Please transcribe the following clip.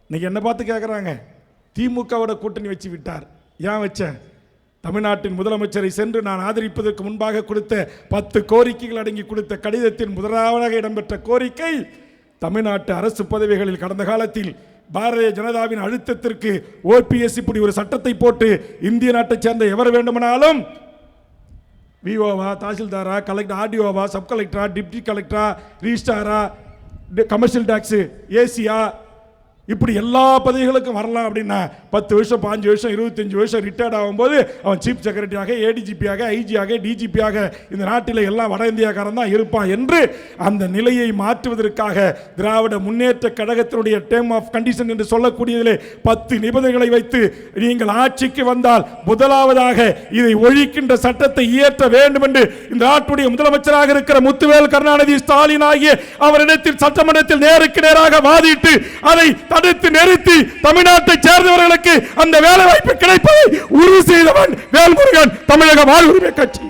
இன்னைக்கு என்ன பார்த்து கேட்குறாங்க, திமுகவோட கூட்டணி வச்சு விட்டார். ஏன் வச்ச? தமிழ்நாட்டின் முதலமைச்சரை சென்று நான் ஆதரிப்பதற்கு முன்பாக கொடுத்த 10 கோரிக்கைகள் அடங்கி கொடுத்த கடிதத்தின் முதலாவதாக இடம்பெற்ற கோரிக்கை, தமிழ்நாட்டு அரசு பதவிகளில் கடந்த காலத்தில் பாரதிய ஜனதாவின் அழுத்தத்திற்கு ஓபிஎஸ் இப்படி ஒரு சட்டத்தை போட்டு இந்திய நாட்டை சேர்ந்த எவர் வேண்டுமானாலும் விஓவா, தாசில்தாரா, கலெக்டர், ஆர்டிஓவா, சப் கலெக்டரா, டிப்டி கலெக்டரா, ரிஜிஸ்ட்ராரா, கமர்ஷியல் டாக்ஸ், ஏசியா, இப்படி எல்லா பதவிகளுக்கும் வரலாம் அப்படின்னா 10 வருஷம், 5 வருஷம், 25 வருஷம் ரிட்டையர்ட் ஆகும்போது அவன் சீஃப் செக்ரட்டரியாக, ஏடிஜிபியாக, ஐஜியாக, டிஜிபியாக இந்த நாட்டில் எல்லாம் வட இந்தியாக்காரன் தான் இருப்பான் என்று அந்த நிலையை மாற்றுவதற்காக திராவிட முன்னேற்ற கழகத்தினுடைய டேர்ம் ஆஃப் கண்டிஷன் என்று சொல்லக்கூடியதிலே 10 நிபந்தனைகளை வைத்து நீங்கள் ஆட்சிக்கு வந்தால் முதலாவதாக இதை ஒழிக்கின்ற சட்டத்தை இயற்ற வேண்டும் என்று இந்த நாட்டுடைய முதலமைச்சராக இருக்கிற முத்துவேல் கருணாநிதி ஸ்டாலின் ஆகிய அவரிடத்தில் சட்டமன்றத்தில் நேருக்கு நேராக வாதிட்டு அதை தடுத்து நிறுத்தி தமிழ்நாட்டை சேர்ந்தவர்களுக்கு அந்த வேலை வாய்ப்பு கிடைப்பதை உறுதி செய்தவன் வேல்முருகன், தமிழக வாழ்வுரிமை கட்சி.